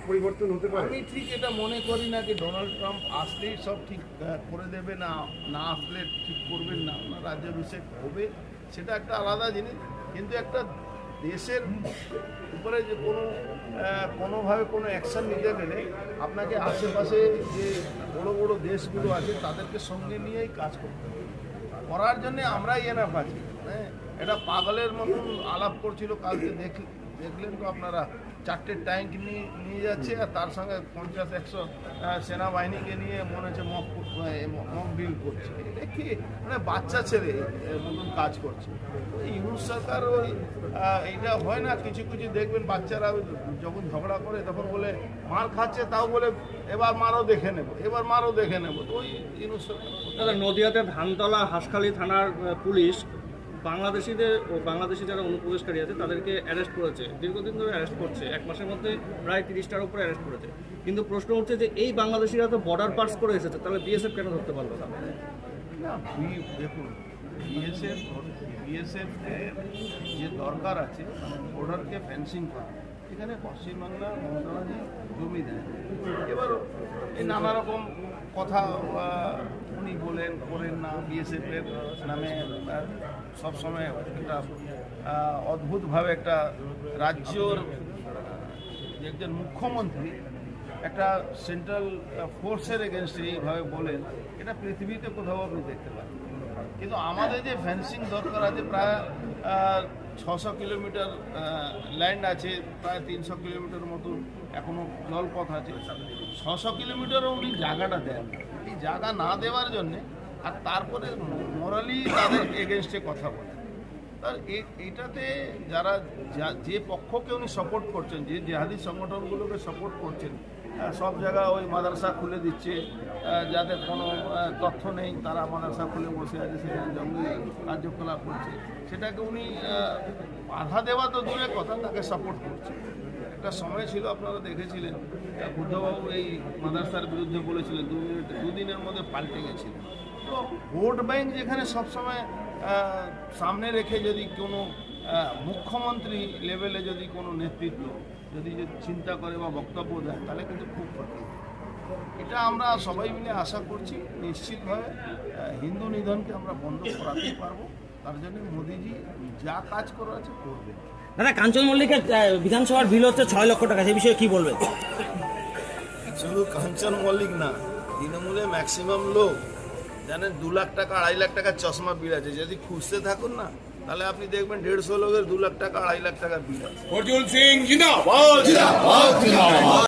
পরিবর্তন হতে পারে? আমি ঠিক এটা মনে করি না যে ডোনাল্ড ট্রাম্প আসলেই সব ঠিক করে দেবে, না না আসলে ঠিক করবেন না, না রাজ্যাভিষেক হবে, সেটা একটা আলাদা জিনিস। কিন্তু একটা দেশের উপরে যে কোনোভাবে কোনো অ্যাকশান নিতে গেলে আপনাকে আশেপাশে যে বড় বড় দেশগুলো আছে তাদেরকে সঙ্গে নিয়েই কাজ করতে হবে। করার জন্যে আমরাই এনাফ আছি। হ্যাঁ, এটা পাগলের মতন আলাপ করছিল কালকে, দেখলেন তো আপনারা, 4টে ট্যাঙ্ক নিয়ে যাচ্ছে আর তার সঙ্গে 50-100 সেনাবাহিনীকে নিয়ে মনে হচ্ছে মক ডিল করছে। এটা কি মানে বাচ্চা ছেলে মতন কাজ করছে। ইউনুস সরকার ওই এইটা হয় না, কিছু কিছু দেখবেন বাচ্চারা যখন ঝগড়া করে তখন বলে মার খাচ্ছে, তাও বলে এবার মারও দেখে নেবো, এবার মারও দেখে নেবো। তো ওই ইউনুস সরকার। নদিয়াতে ধানতলা হাঁসখালি থানার পুলিশ বাংলাদেশিদের ও বাংলাদেশি যারা অনুপ্রবেশকারী আছে তাদেরকে অ্যারেস্ট করেছে, দীর্ঘদিন ধরে অ্যারেস্ট করছে, 1 মাসের মধ্যে প্রায় 30টার উপরে অ্যারেস্ট করেছে। কিন্তু প্রশ্ন উঠছে যে এই বাংলাদেশিরা তো বর্ডার পাস করে এসেছে, তাহলে বিএসএফ কেন ধরতে পারলো না? দেখুন, বিএসএফ যে দরকার আছে বর্ডারকে ফেন্সিং করা, এখানে পশ্চিমবাংলা মমতা ব্যানার্জি জমি দেয়। এবার এই নানা রকম কথা উনি বলেন করেন না, বিএসএফের নামে সবসময় একটা অদ্ভুতভাবে একটা রাজ্যর একজন মুখ্যমন্ত্রী একটা সেন্ট্রাল ফোর্সের এগেনস্টে এইভাবে বলেন, এটা পৃথিবীতে কোথাও আপনি দেখতে পারেন। কিন্তু আমাদের যে ফেন্সিং দরকার আছে, প্রায় 600 কিলোমিটার ল্যান্ড আছে, প্রায় 300 কিলোমিটার মতো এখনও জলপথ আছে, 600 কিলোমিটারও উনি জায়গাটা দেন। এই জায়গা না দেওয়ার জন্যে আর তারপরে মোরালি তাদের এগেনস্টে কথা বলেন। তার এইটাতে যারা যে পক্ষকে উনি সাপোর্ট করছেন, যে জেহাদি সংগঠনগুলোকে সাপোর্ট করছেন, সব জায়গায় ওই মাদ্রাসা খুলে দিচ্ছে, যাদের কোনো তথ্য নেই তারা মাদ্রাসা খুলে বসে আছে, সেখানে জঙ্গি কার্যকলাপ করছে, সেটাকে উনি বাধা দেওয়া তো দূরের কথা, তাকে সাপোর্ট করছে। একটা সময় ছিল আপনারা দেখেছিলেন, বুদ্ধবাবু এই মাদ্রাসার বিরুদ্ধে বলেছিলেন, দুদিনের মধ্যে পাল্টে গেছিলেন। তো ভোট ব্যাংক যেখানে সবসময় সামনে রেখে যদি কোনো মুখ্যমন্ত্রী লেভেলে যদি কোনো নেতৃত্ব যদি চিন্তা করে বা বক্তব্য দেয়, তাহলে কিন্তু খুব ক্ষতি। এটা আমরা সবাই মিলে আশা করছি নিশ্চিতভাবে হিন্দু নিধনকে আমরা বন্ধ করাতে পারবো। তার জন্য মোদিজি যা কাজ করা আছে করবে। দাদা, কাঞ্চন মল্লিকের বিধানসভার বিল হচ্ছে 6 লক্ষ টাকা, সেই বিষয়ে কি বলবেন? শুধু কাঞ্চন মল্লিক না, তৃণমূলে ম্যাক্সিমাম লোক জানেন 2 লাখ টাকা 2.5 লাখ টাকার চশমা বিল আছে। যদি খুঁজতে থাকুন না, তাহলে আপনি দেখবেন 150 লোকের 2 লাখ টাকা 2.5 লাখ টাকার বিল আছে। অর্জুন সিং জিন্দাবাদ।